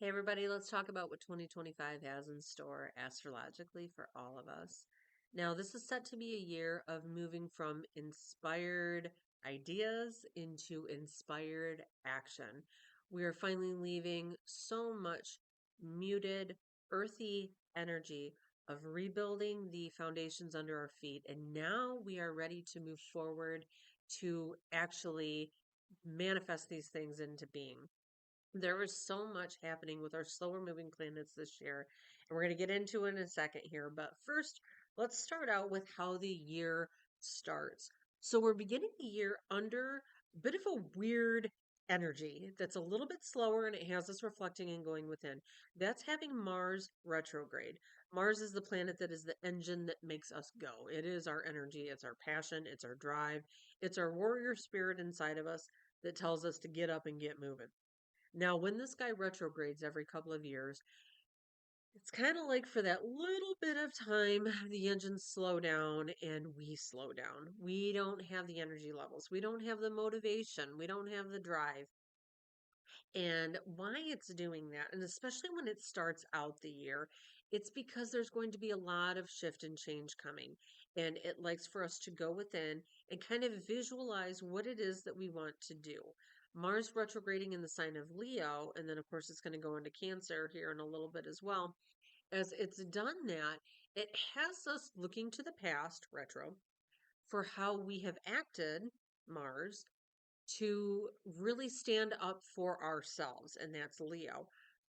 Hey everybody, let's talk about what 2025 has in store astrologically for all of us. Now, this is set to be a year of moving from inspired ideas into inspired action. We are finally leaving so much muted, earthy energy of rebuilding the foundations under our feet, and now we are ready to move forward to actually manifest these things into being. There was so much happening with our slower moving planets this year, and we're going to get into it in a second here. But first, let's start out with how the year starts. So, we're beginning the year under a bit of a weird energy that's a little bit slower and it has us reflecting and going within. That's having Mars retrograde. Mars is the planet that is the engine that makes us go. It is our energy, it's our passion, it's our drive, it's our warrior spirit inside of us that tells us to get up and get moving. Now, when this guy retrogrades every couple of years, it's kind of like for that little bit of time, the engines slow down and we slow down. We don't have the energy levels. We don't have the motivation. We don't have the drive. And why it's doing that, and especially when it starts out the year, it's because there's going to be a lot of shift and change coming. And it likes for us to go within and kind of visualize what it is that we want to do. Mars retrograding in the sign of Leo, and then of course it's going to go into Cancer here in a little bit as well. As it's done that, it has us looking to the past, retro, for how we have acted, Mars, to really stand up for ourselves, and that's Leo.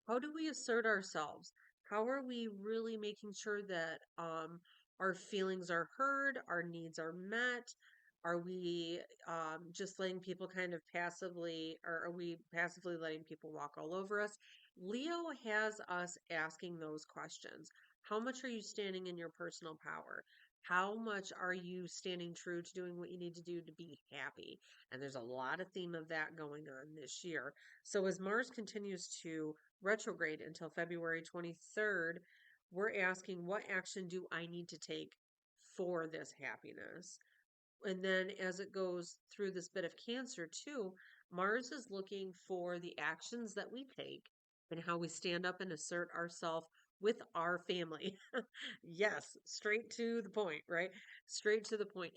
How do we assert ourselves? How are we really making sure that our feelings are heard, our needs are met? Are we just letting people kind of passively, or are we passively letting people walk all over us? Leo has us asking those questions. How much are you standing in your personal power? How much are you standing true to doing what you need to do to be happy? And there's a lot of theme of that going on this year. So as Mars continues to retrograde until February 23rd, we're asking, what action do I need to take for this happiness? And then as it goes through this bit of Cancer too, Mars is looking for the actions that we take and how we stand up and assert ourselves with our family. Yes, straight to the point, right? Straight to the point.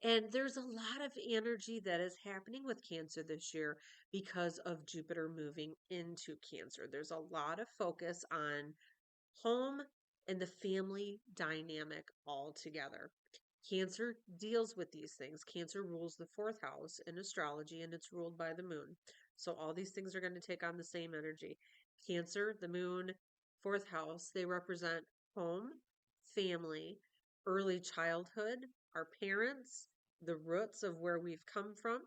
And there's a lot of energy that is happening with Cancer this year because of Jupiter moving into Cancer. There's a lot of focus on home and the family dynamic all together. Cancer deals with these things. Cancer rules the fourth house in astrology and it's ruled by the moon. So all these things are going to take on the same energy. Cancer, the moon, fourth house, they represent home, family, early childhood, our parents, the roots of where we've come from.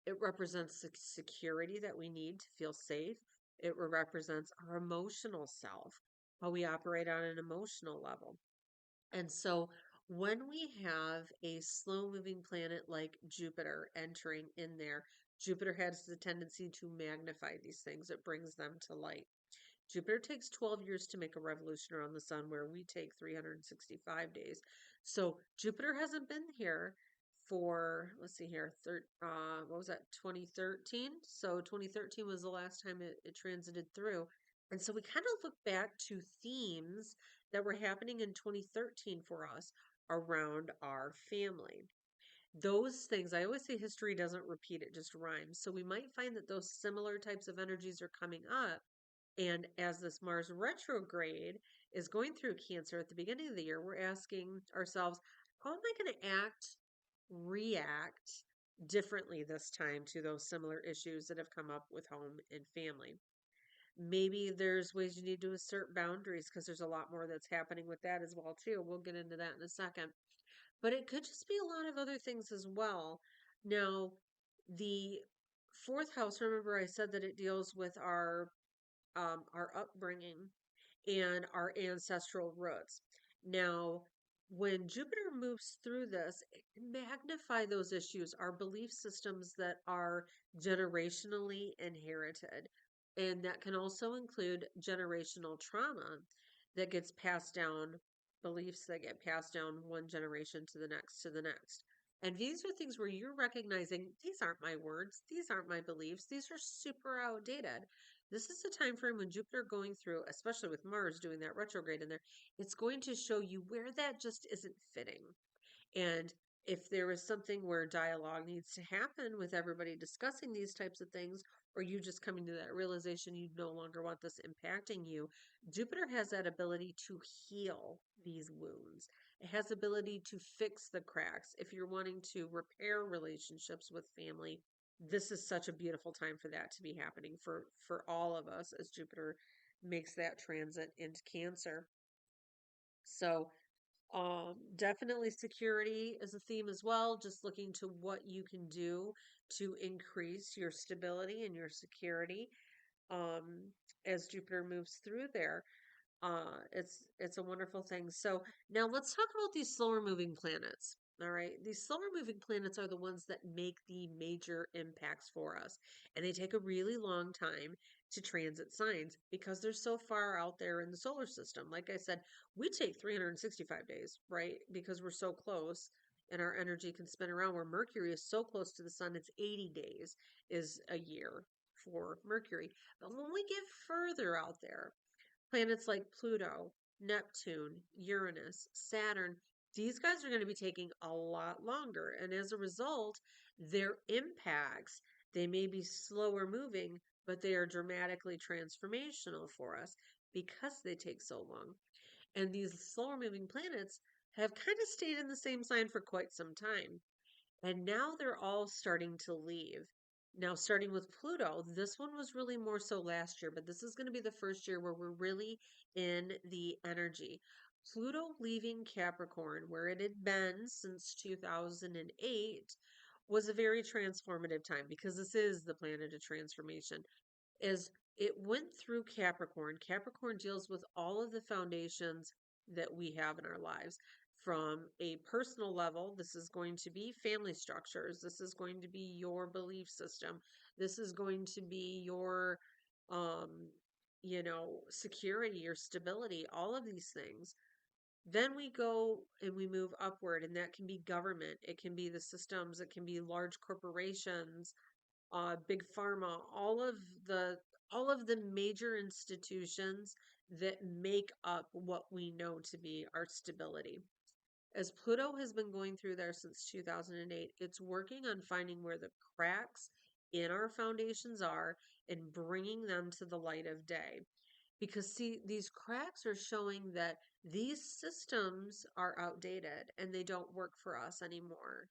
It represents the security that we need to feel safe. It represents our emotional self, how we operate on an emotional level. And so when we have a slow moving planet like Jupiter entering in there, Jupiter has the tendency to magnify these things. It brings them to light. Jupiter takes 12 years to make a revolution around the sun, where we take 365 days. So Jupiter hasn't been here for, let's see here, what was that, 2013? So 2013 was the last time it transited through. And so we kind of look back to themes that were happening in 2013 for us around our family. Those things, I always say history doesn't repeat, it just rhymes. So we might find that those similar types of energies are coming up. And as this Mars retrograde is going through Cancer at the beginning of the year, we're asking ourselves, how am I going to react differently this time to those similar issues that have come up with home and family? Maybe there's ways you need to assert boundaries because there's a lot more that's happening with that as well too. We'll get into that in a second. But it could just be a lot of other things as well. Now, the fourth house, remember I said that it deals with our upbringing and our ancestral roots. Now, when Jupiter moves through this, it can magnify those issues, our belief systems that are generationally inherited. And that can also include generational trauma that gets passed down, beliefs that get passed down one generation to the next to the next. And these are things where you're recognizing these aren't my words, these aren't my beliefs, these are super outdated. This is a time frame when Jupiter going through, especially with Mars doing that retrograde in there, it's going to show you where that just isn't fitting. And if there is something where dialogue needs to happen with everybody discussing these types of things, or you just coming to that realization you no longer want this impacting you, Jupiter has that ability to heal these wounds. It has ability to fix the cracks. If you're wanting to repair relationships with family, this is such a beautiful time for that to be happening for all of us as Jupiter makes that transit into Cancer. So definitely security is a theme as well, just looking to what you can do to increase your stability and your security um, as Jupiter moves through there. It's a wonderful thing. So now let's talk about these slower moving planets. All right, these slower moving planets are the ones that make the major impacts for us, and they take a really long time to transit signs because they're so far out there in the solar system. Like I said, we take 365 days, right? Because we're so close and our energy can spin around. Where Mercury is so close to the sun, it's 80 days is a year for Mercury. But when we get further out there, planets like Pluto, Neptune, Uranus, Saturn, these guys are going to be taking a lot longer. And as a result, their impacts, they may be slower moving, but they are dramatically transformational for us because they take so long. And these slower moving planets have kind of stayed in the same sign for quite some time. And now they're all starting to leave. Now, starting with Pluto, this one was really more so last year, but this is going to be the first year where we're really in the energy. Pluto leaving Capricorn, where it had been since 2008, was a very transformative time because this is the planet of transformation. As it went through Capricorn, Capricorn deals with all of the foundations that we have in our lives. From a personal level, this is going to be family structures. This is going to be your belief system. This is going to be your, um, security or stability, all of these things. Then we go and we move upward, and that can be government, it can be the systems, it can be large corporations, big pharma, all of the major institutions that make up what we know to be our stability. As Pluto has been going through there since 2008, it's working on finding where the cracks in our foundations are and bringing them to the light of day. Because, see, these cracks are showing that these systems are outdated and they don't work for us anymore.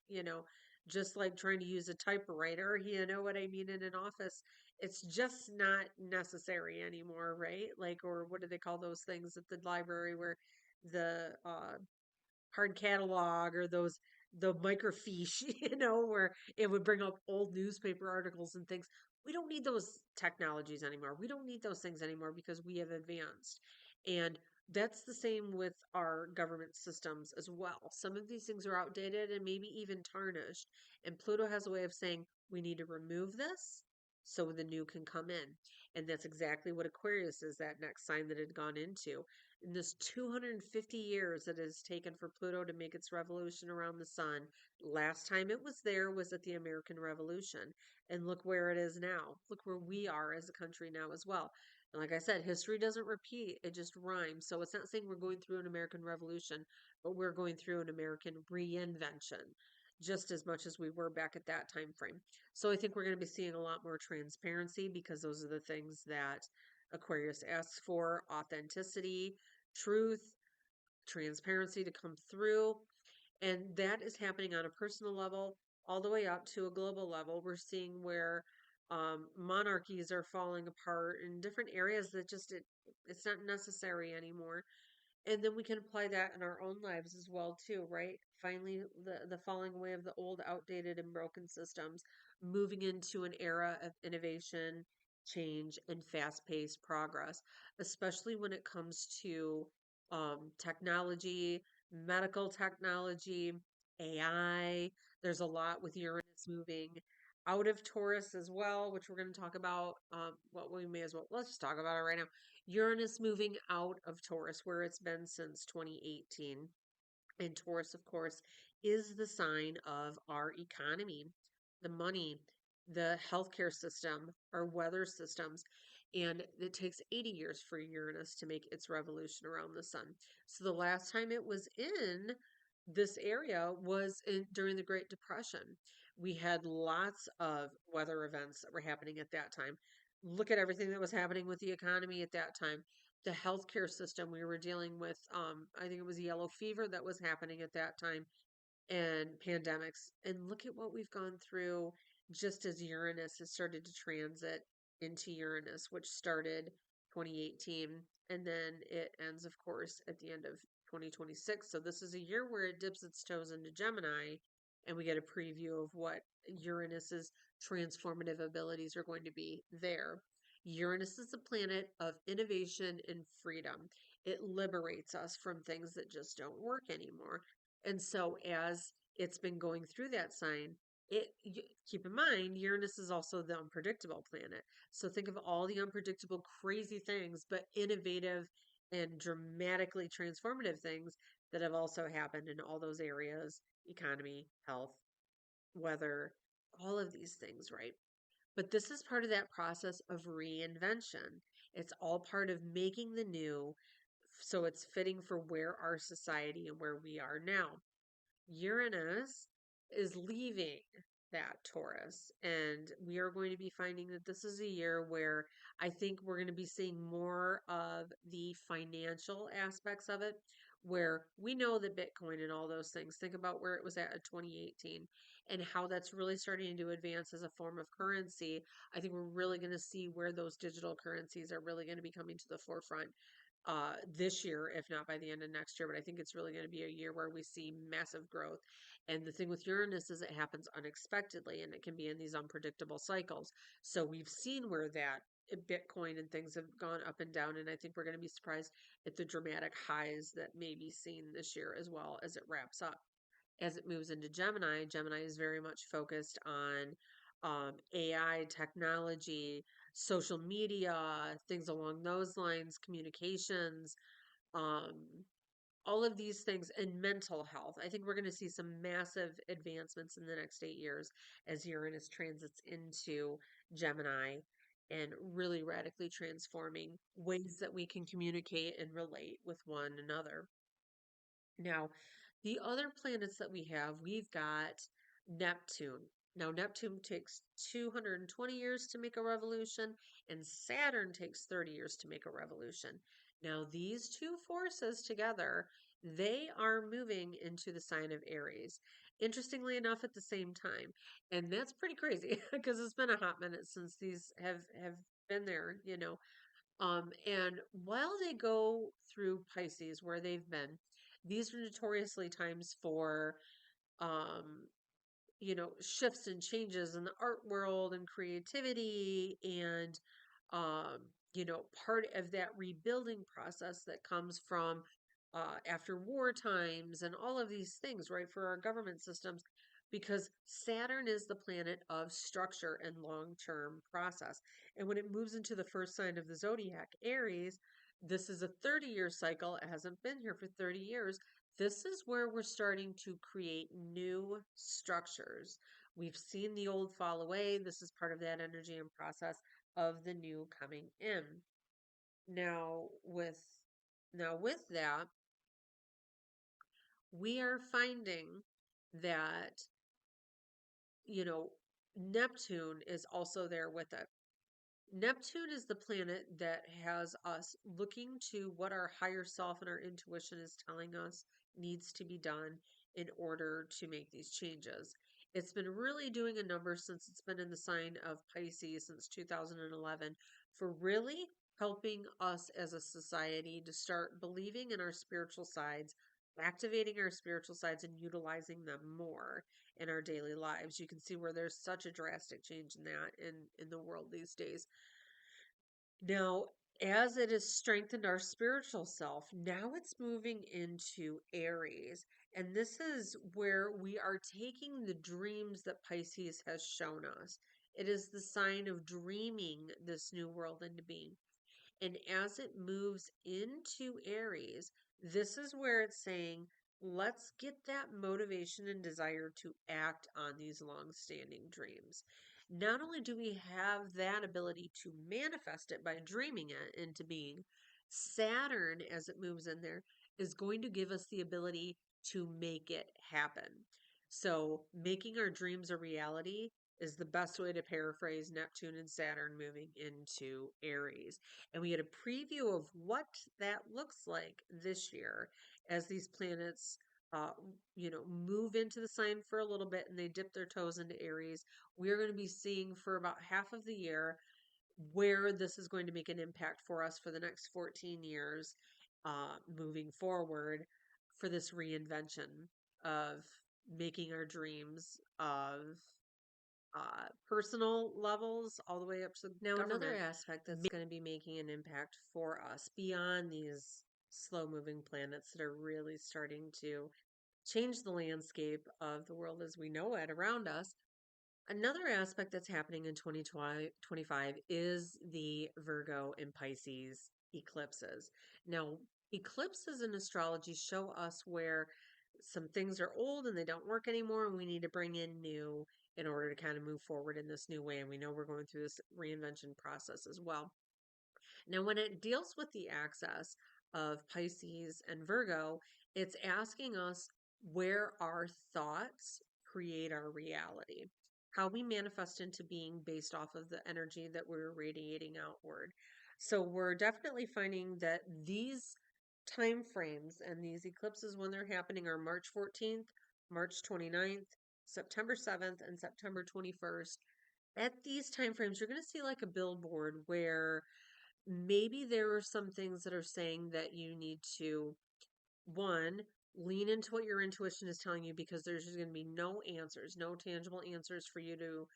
Just like trying to use a typewriter, you know what I mean, in an office, it's just not necessary anymore, right? Like, or what do they call those things at the library where the hard catalog or those the microfiche, where it would bring up old newspaper articles and things. We don't need those technologies anymore. We don't need those things anymore because we have advanced. And that's the same with our government systems as well. Some of these things are outdated and maybe even tarnished. And Pluto has a way of saying, we need to remove this so the new can come in. And that's exactly what Aquarius is, that next sign that it had gone into. In this 250 years that it has taken for Pluto to make its revolution around the sun, last time it was there was at the American Revolution. And look where it is now. Look where we are as a country now as well. And like I said, history doesn't repeat, it just rhymes. So it's not saying we're going through an American Revolution, but we're going through an American reinvention just as much as we were back at that time frame. So I think we're going to be seeing a lot more transparency because those are the things that Aquarius asks for: authenticity, truth, transparency to come through. And that is happening on a personal level all the way up to a global level. We're seeing where monarchies are falling apart in different areas that it's not necessary anymore. And then we can apply that in our own lives as well too, right? Finally, the falling away of the old, outdated, and broken systems, moving into an era of innovation, change, and fast-paced progress, especially when it comes to technology, medical technology, AI. There's a lot with Uranus moving out of Taurus as well, which we're going to talk about. What we may as well, let's just talk about it right now. Uranus moving out of Taurus, where it's been since 2018. And Taurus, of course, is the sign of our economy, the money, the healthcare system, our weather systems. And it takes 80 years for Uranus to make its revolution around the sun. So the last time it was in this area was during the Great Depression. We had lots of weather events that were happening at that time. Look at everything that was happening with the economy at that time. The healthcare system, we were dealing with, I think it was yellow fever that was happening at that time, and pandemics. And look at what we've gone through just as Uranus has started to transit into Uranus, which started 2018. And then it ends, of course, at the end of 2026. So this is a year where it dips its toes into Gemini, and we get a preview of what Uranus's transformative abilities are going to be there. Uranus is a planet of innovation and freedom. It liberates us from things that just don't work anymore. And so as it's been going through that sign, keep in mind Uranus is also the unpredictable planet. So think of all the unpredictable, crazy things, but innovative and dramatically transformative things that have also happened in all those areas: economy, health, weather, all of these things, right? But this is part of that process of reinvention. It's all part of making the new so it's fitting for where our society and where we are now. Uranus is leaving that Taurus, and we are going to be finding that this is a year where I think we're going to be seeing more of the financial aspects of it, where we know that Bitcoin and all those things, think about where it was at in 2018 and how that's really starting to advance as a form of currency. I think we're really going to see where those digital currencies are really going to be coming to the forefront this year, if not by the end of next year. But I think it's really going to be a year where we see massive growth. And the thing with Uranus is it happens unexpectedly and it can be in these unpredictable cycles. So we've seen where that Bitcoin and things have gone up and down. And I think we're going to be surprised at the dramatic highs that may be seen this year as well as it wraps up. As it moves into Gemini, Gemini is very much focused on AI, technology, social media, things along those lines, communications, um, all of these things, and mental health. I think we're going to see some massive advancements in the next 8 years as Uranus transits into Gemini and really radically transforming ways that we can communicate and relate with one another. Now, the other planets that we've got Neptune. Now, Neptune takes 220 years to make a revolution, and Saturn takes 30 years to make a revolution. Now, these two forces together, they are moving into the sign of Aries. Interestingly enough, at the same time. And that's pretty crazy because it's been a hot minute since these have been there, you know. And while they go through Pisces, where they've been, these are notoriously times for, um, shifts and changes in the art world and creativity and, um, part of that rebuilding process that comes from after war times and all of these things, right, for our government systems, because Saturn is the planet of structure and long-term process. And when it moves into the first sign of the zodiac, Aries, this is a 30-year cycle. It hasn't been here for 30 years. This is where we're starting to create new structures. We've seen the old fall away. This is part of that energy and process of the new coming in. Now with with that, we are finding that, you know, Neptune is also there with it. Neptune is the planet that has us looking to what our higher self and our intuition is telling us needs to be done in order to make these changes. It's been really doing a number since it's been in the sign of Pisces since 2011 for really helping us as a society to start believing in our spiritual sides, activating our spiritual sides, and utilizing them more in our daily lives. You can see where there's such a drastic change in that in the world these days. Now, as it has strengthened our spiritual self, now it's moving into Aries. And this is where we are taking the dreams that Pisces has shown us. It is the sign of dreaming this new world into being. And as it moves into Aries, this is where it's saying, let's get that motivation and desire to act on these long-standing dreams. not only do we have that ability to manifest it by dreaming it into being, Saturn, as it moves in there, is going to give us the ability to make it happen. So, making our dreams a reality is the best way to paraphrase Neptune and Saturn moving into Aries. And we get a preview of what that looks like this year as these planets uh, move into the sign for a little bit and they dip their toes into Aries. We're going to be seeing for about half of the year where this is going to make an impact for us for the next 14 years moving forward for this reinvention of making our dreams of personal levels all the way up to now another government. aspect that's going to be making an impact for us beyond these slow moving planets that are really starting to change the landscape of the world as we know it around us. Another aspect that's happening in 2025 is the Virgo and Pisces eclipses. Now, eclipses in astrology show us where some things are old and they don't work anymore, and we need to bring in new in order to kind of move forward in this new way. And we know we're going through this reinvention process as well. Now, when it deals with the axis of Pisces and Virgo, it's asking us where our thoughts create our reality, how we manifest into being based off of the energy that we're radiating outward. So, we're definitely finding that these time frames and these eclipses, when they're happening, are March 14th, March 29th, September 7th, and September 21st. At these time frames, you're going to see like a billboard where maybe there are some things that are saying that you need to, one, lean into what your intuition is telling you because there's just going to be no answers, no tangible answers for you to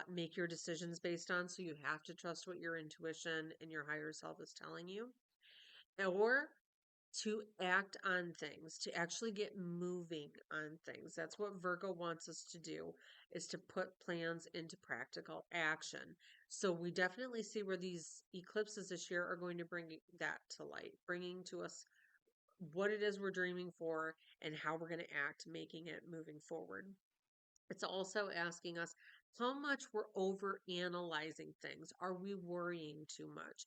make your decisions based on. So you have to trust what your intuition and your higher self is telling you. Or to act on things, to actually get moving on things. That's what Virgo wants us to do, is to put plans into practical action. So we definitely see where these eclipses this year are going to bring that to light, bringing to us what it is we're dreaming for and how we're going to act, making it moving forward. It's also asking us how much we're over analyzing things. Are we worrying too much?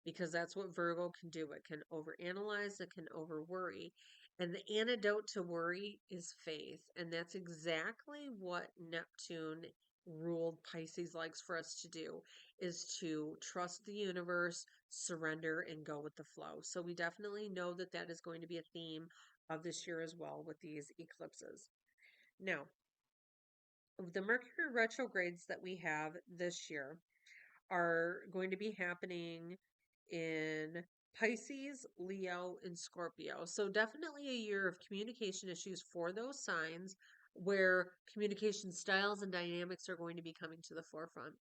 Because that's what Virgo can do. It can overanalyze, it can over worry. And the antidote to worry is faith. And that's exactly what Neptune ruled Pisces likes for us to do, is to trust the universe, surrender, and go with the flow. So we definitely know that that is going to be a theme of this year as well with these eclipses. Now, the Mercury retrogrades that we have this year are going to be happening in Pisces, Leo, and Scorpio. So, definitely a year of communication issues for those signs where communication styles and dynamics are going to be coming to the forefront.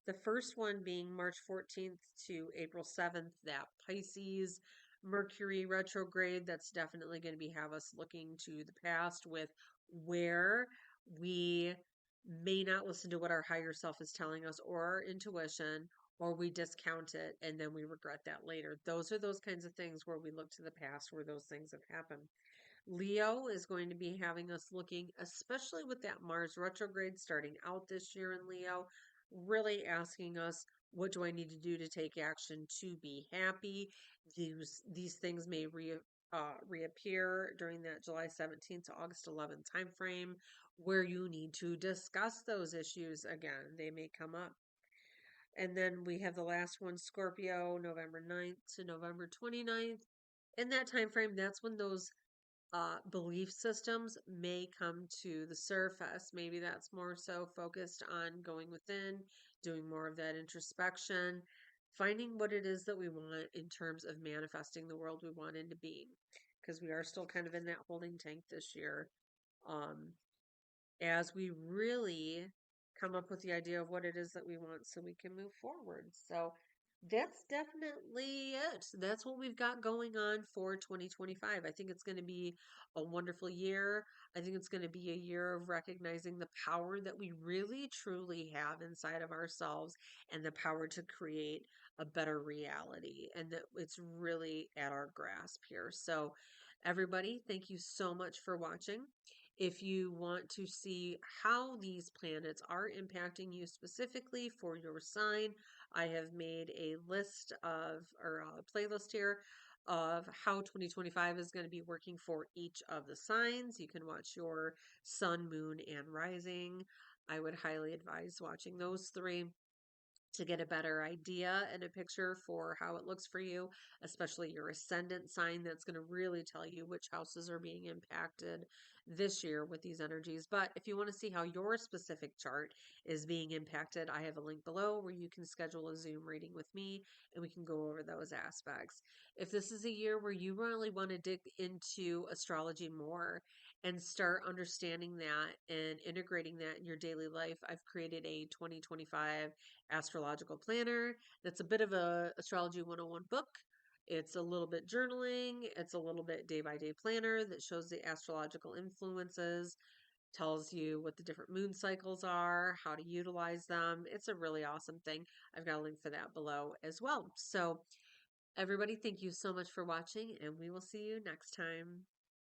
The first one being March 14th to April 7th, that Pisces Mercury retrograde. That's definitely going to be have us looking to the past with where we may not listen to what our higher self is telling us or our intuition, or we discount it and then we regret that later. Those are those kinds of things where we look to the past where those things have happened. Leo is going to be having us looking, especially with that Mars retrograde starting out this year in Leo, really asking us, what do I need to do to take action to be happy? These things may reappear during that July 17th to August 11th timeframe where you need to discuss those issues again. They may come up. And then we have the last one, Scorpio, November 9th to November 29th. In that time frame, that's when those belief systems may come to the surface. Maybe that's more so focused on going within, doing more of that introspection, finding what it is that we want in terms of manifesting the world we want into being. Because we are still kind of in that holding tank this year. Um, as we really come up with the idea of what it is that we want so we can move forward. So that's definitely it. That's what we've got going on for 2025. I think it's going to be a wonderful year. I think it's going to be a year of recognizing the power that we really truly have inside of ourselves and the power to create a better reality, and that it's really at our grasp here. So, everybody, thank you so much for watching. If you want to see how these planets are impacting you specifically for your sign, I have made a list of, or a playlist here of how 2025 is going to be working for each of the signs. You can watch your sun, moon, and rising. I would highly advise watching those three to get a better idea and a picture for how it looks for you, especially your ascendant sign. That's going to really tell you which houses are being impacted this year with these energies. But if you want to see how your specific chart is being impacted, I have a link below where you can schedule a Zoom reading with me and we can go over those aspects. If this is a year where you really want to dig into astrology more and start understanding that and integrating that in your daily life, I've created a 2025 astrological planner that's a bit of a astrology 101 book. It's a little bit journaling, it's a little bit day by day planner that shows the astrological influences, tells you what the different moon cycles are, how to utilize them. It's a really awesome thing. I've got a link for that below as well. So everybody, thank you so much for watching, and we will see you next time.